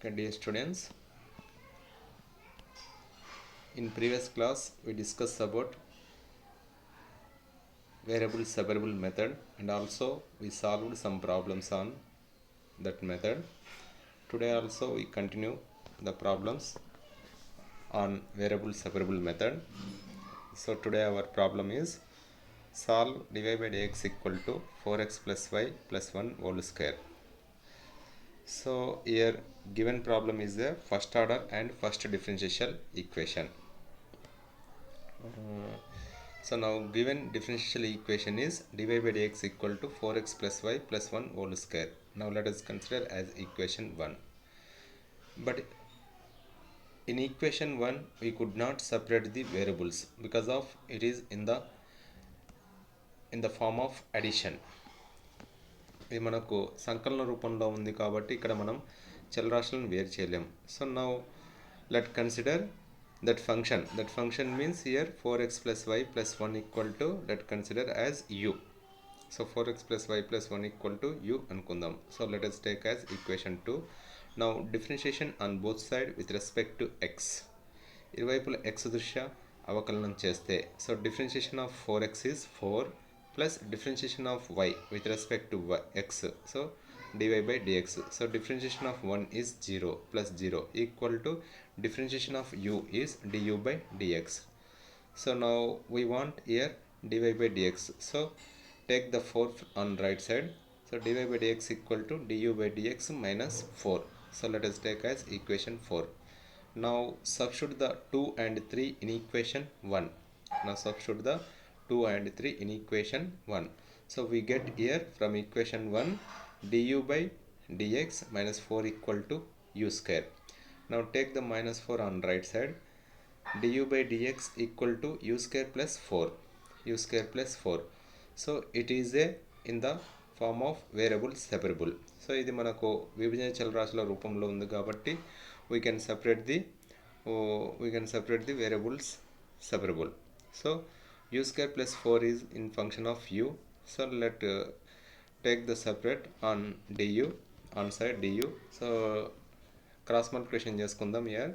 Okay, dear students, in previous class we discussed about variable separable method and also we solved some problems on that method. Today also we continue the problems on variable separable method. So today our problem is solve dy by dx equal to 4x plus y plus 1 whole square. So here given problem is the first order and first differential equation. So now given differential equation is dy by dx equal to 4x plus y plus 1 whole square. Now let us consider as equation 1. But in equation 1 we could not separate the variables because of it is in the form of addition. ఇది మనకు సంకలన రూపంలో ఉంది కాబట్టి ఇక్కడ మనం చలరాశులను వేరు చేయలేం. So now let consider that function means here 4x plus y plus 1 equal to let consider as u. So 4x plus y plus 1 equal to u అనుకుందాం. So let us take as equation 2. Now differentiation on both side with respect to x. ఇరువైపుల x దృష్ట్యా అవకలనం చేస్తే so differentiation of 4x is 4 plus differentiation of y with respect to x. So dy by dx. So differentiation of 1 is 0 plus 0 equal to differentiation of u is du by dx. So now we want here dy by dx. So take the 4 on right side. So dy by dx equal to du by dx minus 4. So let us take as equation 4. Now substitute the 2 and 3 in equation 1. Now substitute the 2 and 3 in equation 1. So we get here from equation 1 du by dx minus 4 equal to u square. Now take the minus 4 on right side. Du by dx equal to u square plus 4. U square plus 4. So it is in the form of variable separable. So ఇది మనకు విభజన చలరాశుల రూపంలో ఉంది కాబట్టి we can separate the variables separable. So u square plus 4 is in function of u. So let take the separate on du on side du. So cross multiplication చేసుకుందాం here.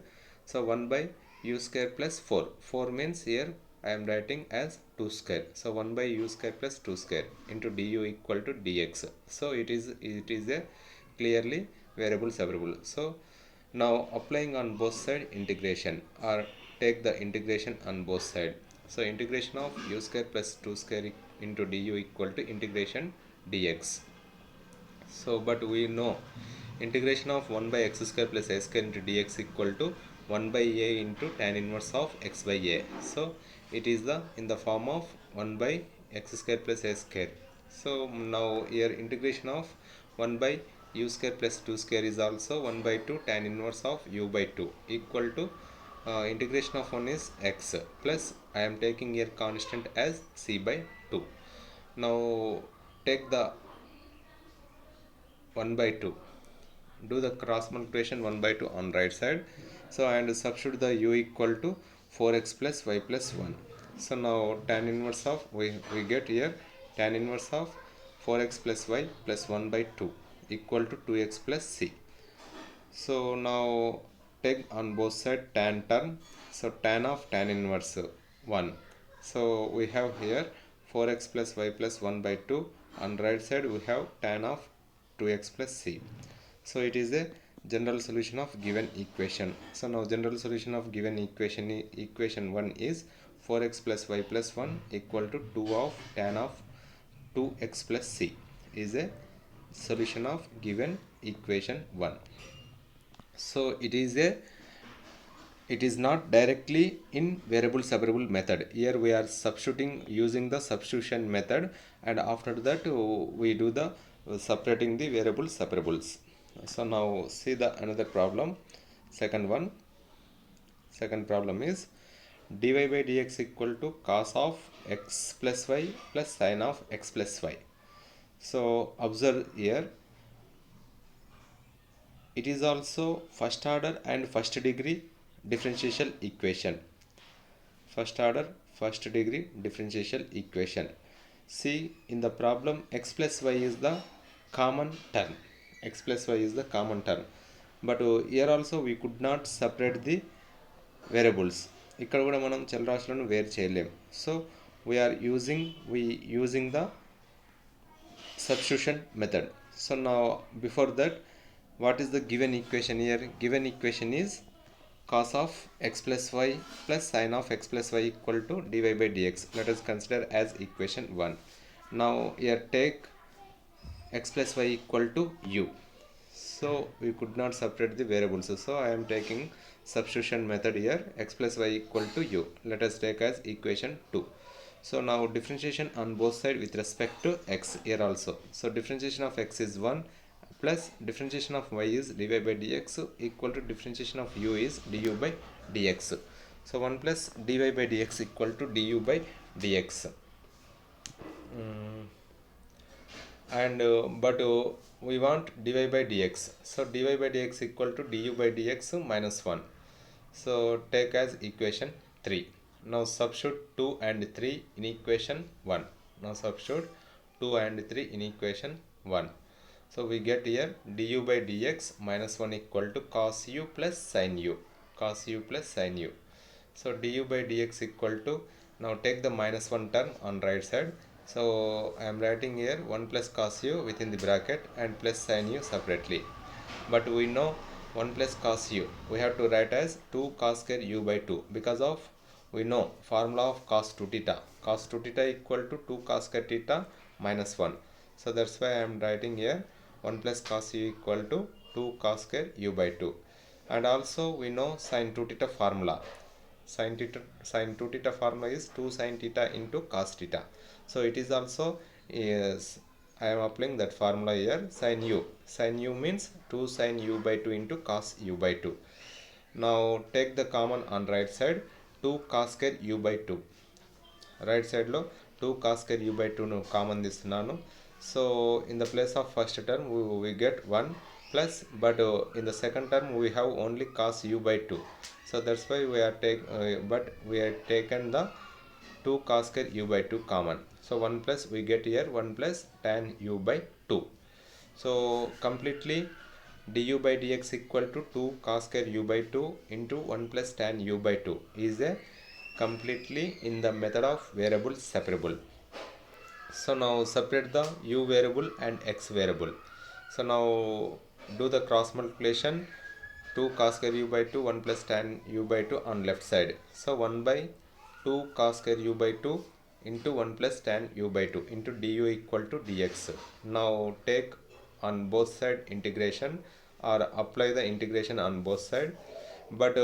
So 1 by u square plus 4 means here I am writing as 2 square. So 1 by u square plus 2 square into du equal to dx. So it is a clearly variable separable. So now applying on both side integration or take the integration on both side. So integration of u square plus 2 square into du equal to integration dx. So but we know integration of 1 by x square plus a square into dx equal to 1 by a into tan inverse of x by a. So it is in the form of 1 by x square plus a square. So now here integration of 1 by u square plus 2 square is also 1 by 2 tan inverse of u by 2 equal to integration of 1 is x plus I am taking here constant as c by 2. Now take the 1 by 2. Do the cross multiplication 1 by 2 on right side. So and substitute the u equal to 4x plus y plus 1. So now tan inverse of we get here tan inverse of 4x plus y plus 1 by 2 equal to 2x plus c. So now take on both side tan term. So tan of tan inverse 1. So we have here 4x plus y plus 1 by 2. On right side we have tan of 2x plus c. So it is a general solution of given equation. So now general solution of given equation 1 is 4x plus y plus 1 equal to 2 of tan of 2x plus c is a solution of given equation 1. So it is not directly in variable separable method. Here we are substituting using the substitution method and after that we do the separating the variable separables. So now see the another problem. Second problem is dy by dx equal to cos of x plus y plus sin of x plus y. So observe here it is also first order and first degree differential equation. First order first degree differential equation. See in the problem x plus y is the common term. X plus y is the common term. but here also we could not separate the variables. ఇక్కడ కూడా మనం చలరాశులను వేరు చేయలేం. So we using the substitution method. So now before that, what is the given equation here? Given equation is cos of x plus y plus sin of x plus y equal to dy by dx. Let us consider as equation 1. Now here take x plus y equal to u. So we could not separate the variables, so I am taking substitution method here. X plus y equal to u, let us take as equation 2. So now differentiation on both sides with respect to x here also. So differentiation of x is 1 plus differentiation of y is dy by dx equal to differentiation of u is du by dx. So 1 plus dy by dx equal to du by dx. And but we want dy by dx. So dy by dx equal to du by dx minus 1. So take as equation 3. Now substitute 2 and 3 in equation 1. Now substitute 2 and 3 in equation 1. So we get here du by dx minus 1 equal to cos u plus sin u. Cos u plus sin u. So du by dx equal to, now take the minus 1 term on right side. So I am writing here 1 plus cos u within the bracket and plus sin u separately. But we know 1 plus cos u, we have to write as 2 cos square u by 2 because of we know formula of cos 2 theta. Cos 2 theta equal to 2 cos square theta minus 1. So that's why I am writing here 1 plus cos u equal to 2 cos square u by 2. And also we know sin 2 theta formula. Sin 2 theta formula is 2 sin theta into cos theta. So it is also I am applying that formula here. Sin u. Sin u means 2 sin u by 2 into cos u by 2. Now take the common on right side. 2 cos square u by 2. Right side lo 2 cos square u by 2 no common తీసుకున్నాను. So in the place of first term we get 1 plus, but in the second term we have only cos u by 2. So that's why we are taken the 2 cos square u by 2 common. So 1 plus we get here 1 plus tan u by 2. So completely du by dx equal to 2 cos square u by 2 into 1 plus tan u by 2 is a completely in the method of variable separable. So now separate the u variable and x variable. So now do the cross multiplication. 2 cos square u by 2 1 plus tan u by 2 on left side. So 1 by 2 cos square u by 2 into 1 plus tan u by 2 into du equal to dx. Now take on both side integration or apply the integration on both side. But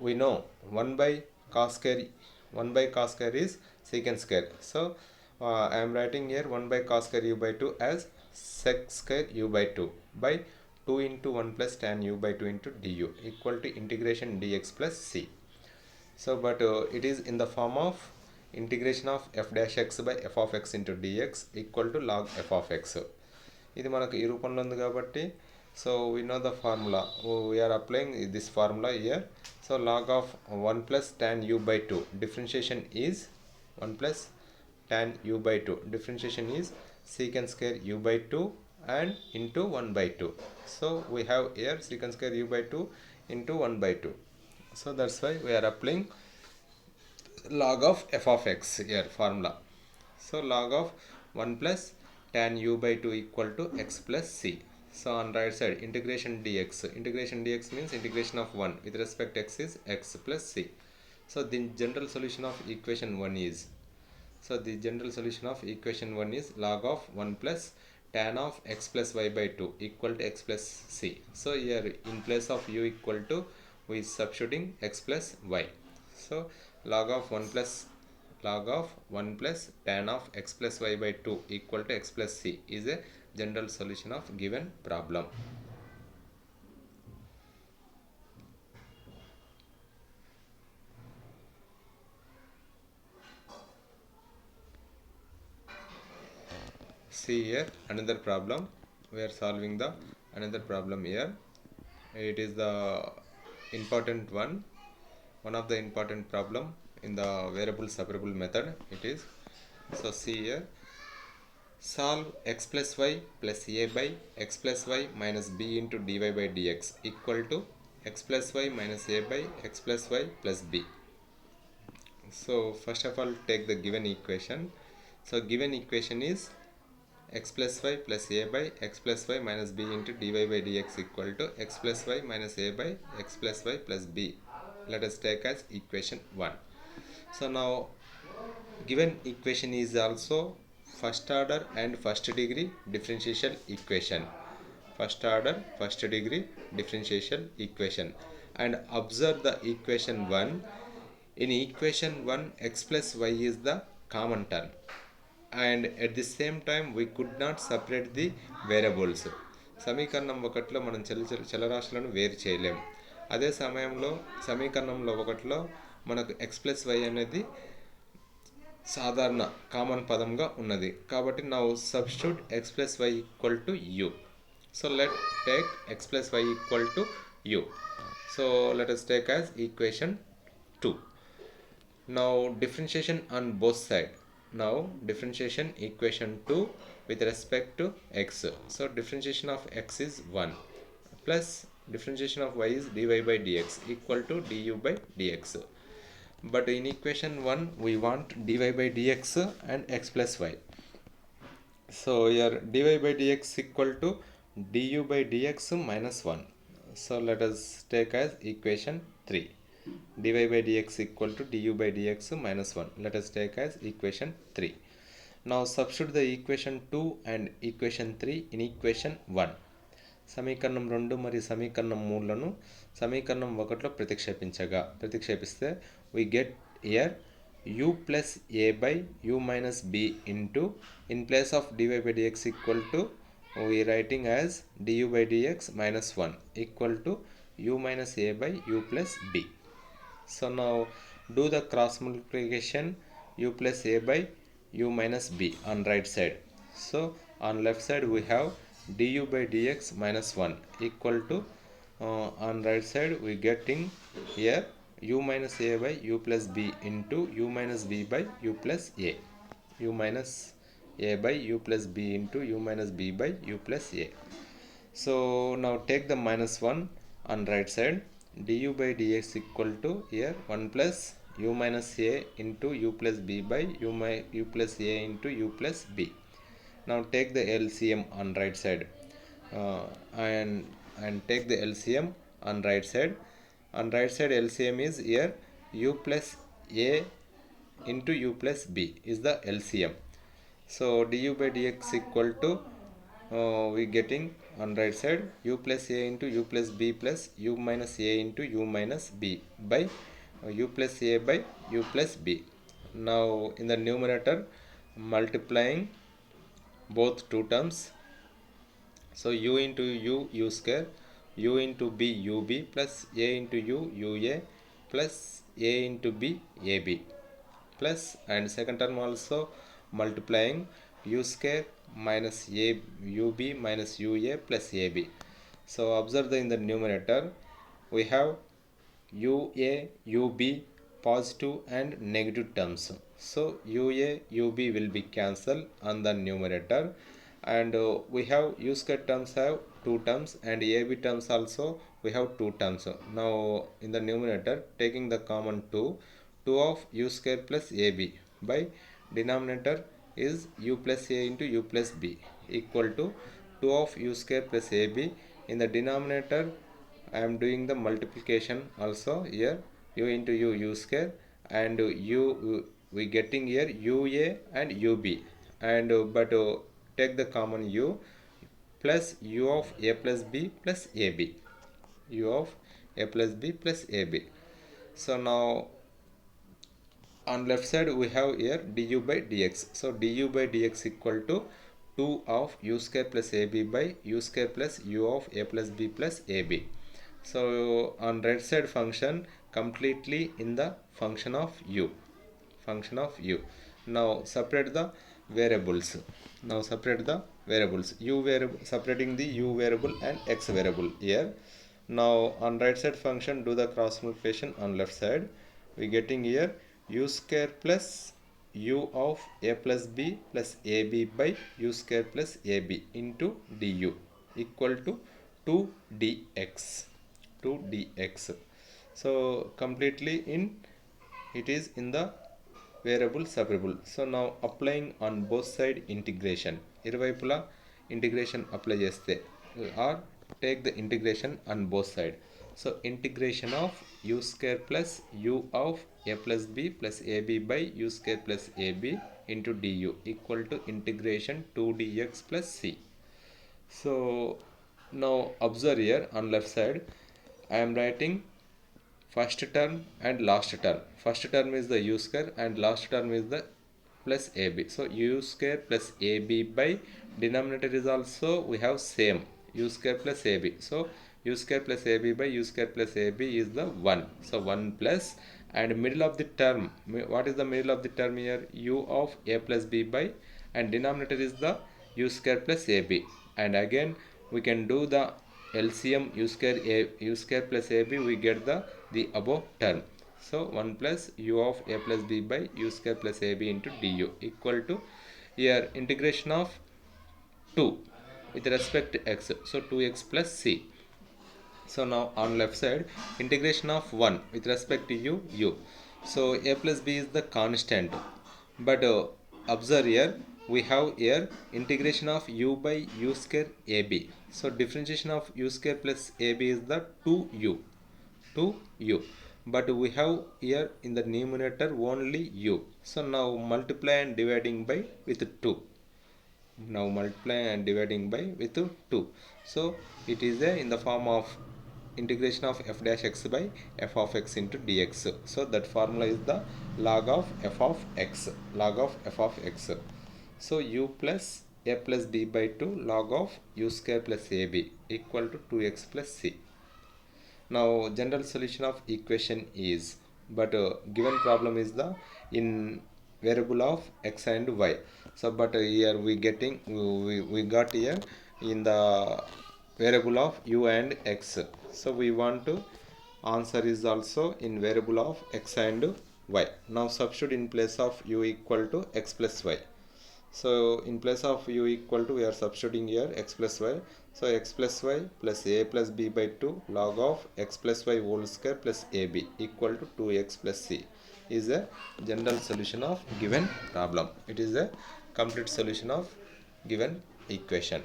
we know 1 by cos square is secant square. So I am writing here 1 by cos square u by 2 as sec square u by 2 by 2 into 1 plus tan u by 2 into du equal to integration dx plus c. So but it is in the form of integration of f dash x by f of x into dx equal to log f of x. ఇది మనకు ఈ రూపంలో ఉంది కాబట్టి, so we know the formula. We are applying this formula here. So log of 1 plus tan u by 2 differentiation is 1 plus tan u by 2 differentiation is secant square u by 2 and into 1 by 2. So we have here secant square u by 2 into 1 by 2. So that's why we are applying log of f of x here formula. So log of 1 plus tan u by 2 equal to x plus c. So on right side integration dx. Integration dx means integration of 1 with respect to x is x plus c. So the general solution of equation 1 is, so the general solution of equation 1 is log of 1 plus tan of x plus y by 2 equal to x plus c. So here in place of u equal to we substituting x plus y. So log of 1 plus tan of x plus y by 2 equal to x plus c is a general solution of given problem. See here another problem. We are solving the another problem here. It is the important one of the important problem in the variable separable method it is. So see here solve x plus y plus a by x plus y minus b into dy by dx equal to x plus y minus a by x plus y plus b. So first of all, take the given equation. So given equation is x plus y plus a by x plus y minus b into dy by dx equal to x plus y minus a by x plus y plus b. Let us take as equation 1. So now given equation is also first order and first degree differential equation. First order, first degree differential equation. And observe the equation 1. In equation 1, x plus y is the common term. And at the same time we could not separate the variables. సమీకరణం ఒకటిలో మనం చలరాశులను వేరు చేయలేం. అదే సమయంలో సమీకరణంలో ఒకటిలో మనకు ఎక్స్ ప్లస్ వై అనేది సాధారణ కామన్ పదంగా ఉన్నది. కాబట్టి now substitute X plus Y equal to U. So let take X plus Y equal to U. So let us take as equation 2. Now differentiation on both sides. Now differentiation equation 2 with respect to x. So differentiation of x is 1 plus differentiation of y is dy by dx equal to du by dx. But in equation 1 we want dy by dx and x plus y. So here dy by dx equal to du by dx minus 1. So let us take as equation 3. dy by dx equal to du by dx minus 1. Let us take as equation 3. Now substitute the equation 2 and equation 3 in equation 1. సమీకరణం 2 మరియు సమీకరణం 3లను సమీకరణం 1లో ప్రతిక్షేపిస్తే we get here u plus a by u minus b into, in place of dy by dx equal to, we writing as du by dx minus 1 equal to u minus a by u plus b. So now do the cross multiplication u plus a by u minus b on right side. So on left side we have du by dx minus 1 equal to, on right side we getting here u minus a by u plus b into u minus b by u plus a. u minus a by u plus b into u minus b by u plus a. So now take the minus 1 on right side. Du by dx equal to here 1 plus u minus a into u plus b by u plus a into u plus b. Now take the LCM on right side, and take the LCM on right side. On right side LCM is here u plus a into u plus b is the LCM. So du by dx equal to, we getting on right side u plus a into u plus b plus u minus a into u minus b by u plus a by u plus b. Now in the numerator multiplying both two terms. So u into u square, u into b ub plus a into u ua plus a into b ab plus, and second term also multiplying u square minus a ub minus ua plus ab. So observe in the numerator we have ua ub positive and negative terms. So ua ub will be cancelled on the numerator, and we have u square terms have 2 terms and ab terms also we have 2 terms. Now in the numerator taking the common 2 of u square plus ab by denominator is u plus a into u plus b equal to 2 of u square plus ab. In the denominator I am doing the multiplication also here u into u square, and u we getting here ua and ub, and but take the common u plus u of a plus b plus ab, u of a plus b plus ab. So now on left side we have here du by dx. So du by dx equal to 2 of u square plus ab by u square plus u of a plus b plus ab. So on right side function completely in the function of u. Now separate the variables. U variable, separating the u variable and x variable here. Now on right side function do the cross multiplication on left side. We getting here u square plus u of a plus b plus ab by u square plus ab into du equal to 2 dx. 2 dx. So completely in it is in the variable separable. So now applying on both side integration, ఇరువైపులా integration apply చేస్తే or take the integration on both side. So integration of u square plus u of a plus b plus ab by u square plus ab into du equal to integration 2 dx plus c. So now observe here on left side I am writing first term and last term. First term is the u square and last term is the plus ab. So u square plus ab by denominator is also we have same u square plus ab. So u square plus ab by u square plus ab is the 1. So 1 plus and middle of the term. What is the middle of the term here? U of a plus b by and denominator is the u square plus ab. And again we can do the LCM u square plus ab, we get the above term. So 1 plus u of a plus b by u square plus ab into du equal to here integration of 2 with respect to x. So 2x plus c. So now on left side integration of 1 with respect to u. So a plus b is the constant, but observe here we have here integration of u by u square ab. So differentiation of u square plus ab is the 2u, but we have here in the numerator only u. So now multiply and dividing by with 2. Now multiply and dividing by with 2. So it is in the form of integration of f dash x by f of x into dx. So that formula is the log of f of x. Log of f of x. So u plus a plus b by 2 log of u square plus ab equal to 2x plus c. Now general solution of equation is, but given problem is the in variable of x and y. So but here we got here in the variable of u and x. So we want to answer is also in variable of x and y. Now substitute in place of u equal to x plus y. So in place of u equal to we are substituting here x plus y. So x plus y plus a plus b by 2 log of x plus y whole square plus ab equal to 2x plus c is a general solution of given problem. It is a complete solution of given equation.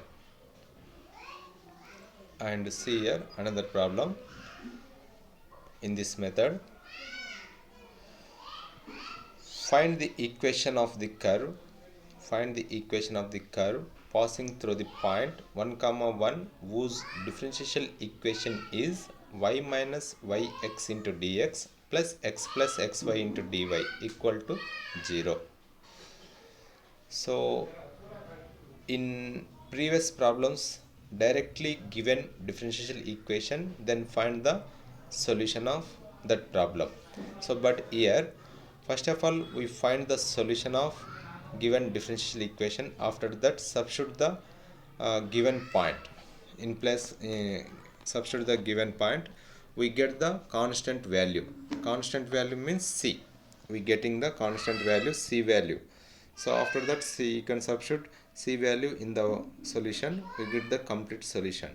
And see here another problem in this method. Find the equation of the curve. Find the equation of the curve passing through the point 1 comma 1 whose differential equation is y minus yx into dx plus xy into dy equal to 0. So in previous problems directly given differential equation then find the solution of that problem. So but here first of all we find the solution of given differential equation. After that substitute the given point in place. Substitute the given point, we get the constant value. Constant value means c. We getting the constant value c value. So after that c you can substitute c value in the solution, we get the complete solution.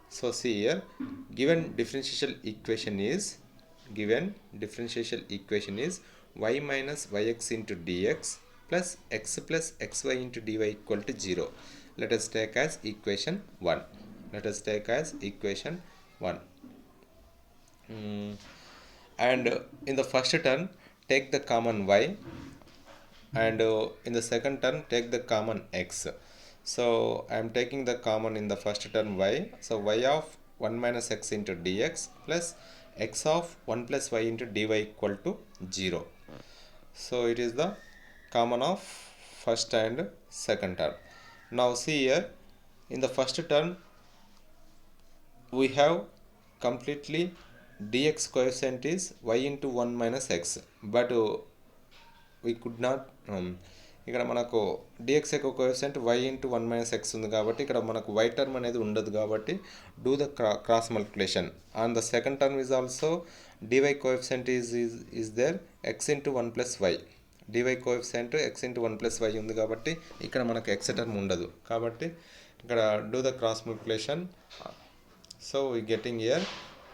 So see here given differential equation is y minus yx into dx plus xy into dy equal to 0. Let us take as equation 1. And in the first term take the common y, and in the second term take the common x. So I am taking the common in the first term y. So y of 1 minus x into dx plus x of 1 plus y into dy equal to 0. So it is the common of first and second term. Now see here in the first term we have completely dx coefficient is y into 1 minus x, but we could not ఇక్కడ మనకు dx యొక్క coefficient y into 1 minus x ఉంది కాబట్టి ఇక్కడ మనకు y term అనేది ఉండదు కాబట్టి do the cross multiplication. And the second term is also dy coefficient is there x into 1 plus y. dy coefficient x into 1 plus y ఉంది కాబట్టి ఇక్కడ మనకు x టర్మ్ ఉండదు కాబట్టి ఇక్కడ do the cross multiplication. So we getting here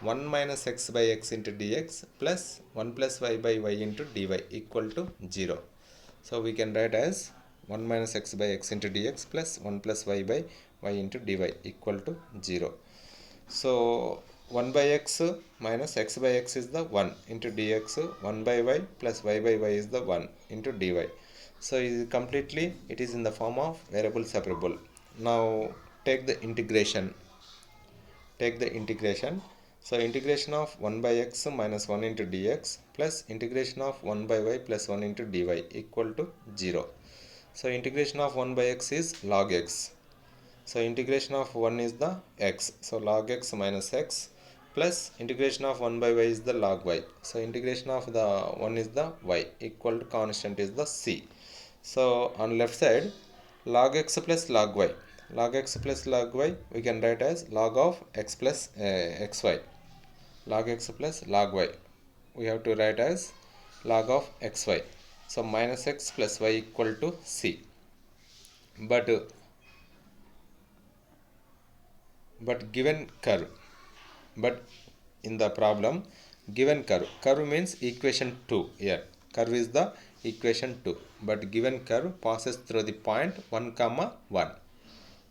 1 minus x by x into dx plus 1 plus y by y into dy equal to 0. So we can write as 1 minus x by x into dx plus 1 plus y by y into dy equal to 0. So 1 by x minus x by x is the 1 into dx, 1 by y plus y by y is the 1 into dy. So it is in the form of variable separable. Now take the integration. So integration of 1 by x minus 1 into dx plus integration of 1 by y plus 1 into dy equal to 0. So integration of 1 by x is log x. So integration of 1 is the x. So log x minus x plus integration of 1 by y is the log y. So integration of the 1 is the y equal to constant is the c. So on left side log x plus log y. Log x plus log y we can write as log of x plus xy. Log x plus log y we have to write as log of xy. So minus x plus y equal to c. But given curve, but in the problem given curve means equation 2 here. Curve is the equation 2, but given curve passes through the point 1 comma 1.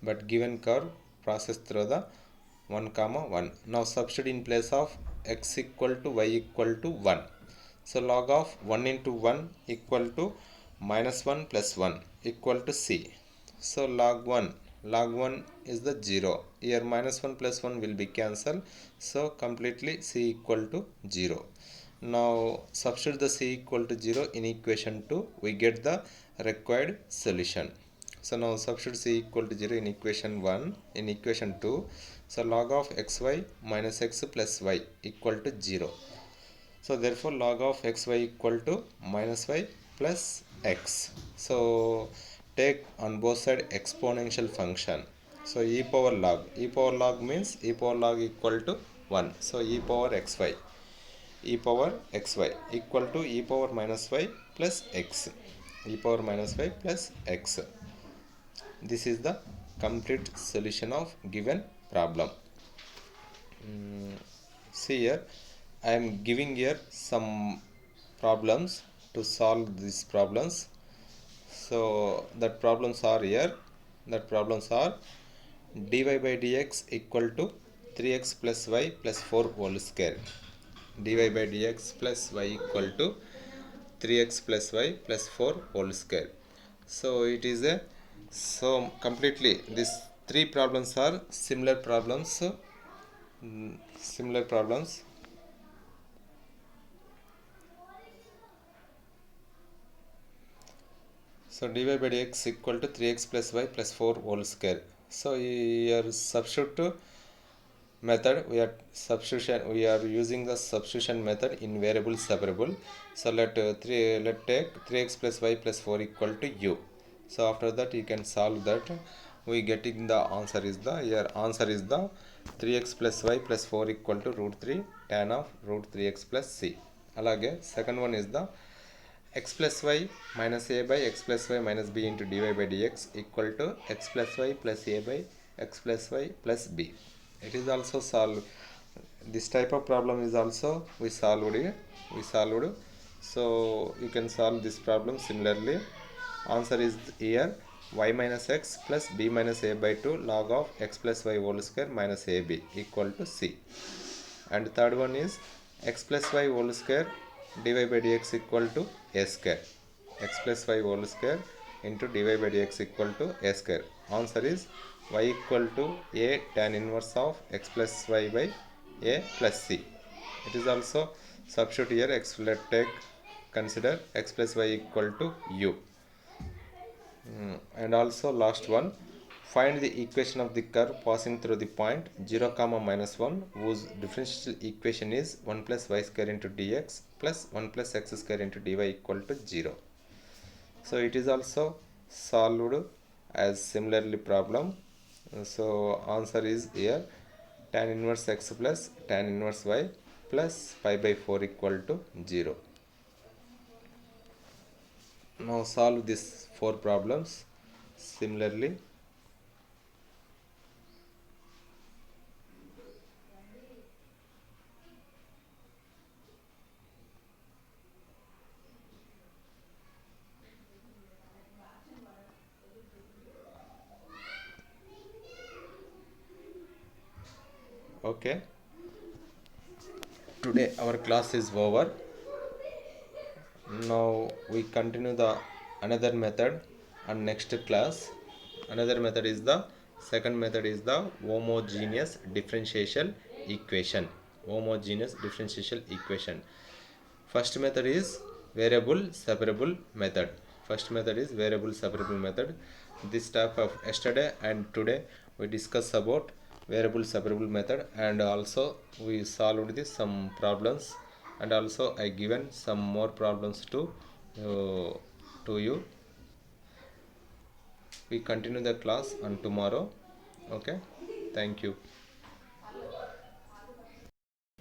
But given curve passes through the 1 comma 1. Now substitute in place of x equal to y equal to 1. So log of 1 into 1 equal to minus 1 plus 1 equal to c. So log 1 is the 0. Here minus 1 plus 1 will be cancelled. So completely c equal to 0. Now substitute the c equal to 0 in equation 2. We get the required solution. So now substitute c equal to 0 in equation 1. In equation 2. So log of xy minus x plus y equal to 0. So therefore log of xy equal to minus y plus x. So take on both sides exponential function. So e power log means e power log equal to 1. So e power xy equal to e power minus y plus x. E power minus y plus x. This is the complete solution of given problem. See here, I am giving here some problems to solve these problems. So that problems are here. That problems are dy by dx equal to 3x plus y plus 4 whole square. Dy by dx plus y equal to 3x plus y plus 4 whole square. So it is a completely these three problems are similar problems. So dy by dx equal to 3x plus y plus 4 whole square. So your substitute method we are using the substitution method in variable separable. So let take 3x plus y plus 4 equal to u. So after that you can solve that. We getting the answer is the 3x plus y plus 4 equal to root 3 tan of root 3x plus c. Alage second one is the x plus y minus a by x plus y minus b into dy by dx equal to x plus y plus a by x plus y plus b. It is also solved. This type of problem is also we solved. So you can solve this problem similarly. Answer is here y minus x plus b minus a by 2 log of x plus y whole square minus ab equal to c. And third one is x plus y whole square dy by dx equal to a square. X plus y whole square into dy by dx equal to a square. Answer is y equal to a tan inverse of x plus y by a plus c. It is also substitute here consider x plus y equal to u. And also last one, find the equation of the curve passing through the point 0 comma minus 1 whose differential equation is 1 plus y square into dx plus 1 plus x square into dy equal to 0. So it is also solved as similarly problem. So answer is here tan inverse x plus tan inverse y plus pi by 4 equal to 0. Now solve these four problems similarly. Okay, today our class is over. Now we continue the another method and next class. Another method is the second method is the homogeneous differential equation. Homogeneous differential equation. First method is variable separable method. First method is variable separable method. This type of yesterday and today we discuss about variable separable method, and also we solved this some problems, and also I given some more problems to you. We continue the class on tomorrow. Okay, thank you.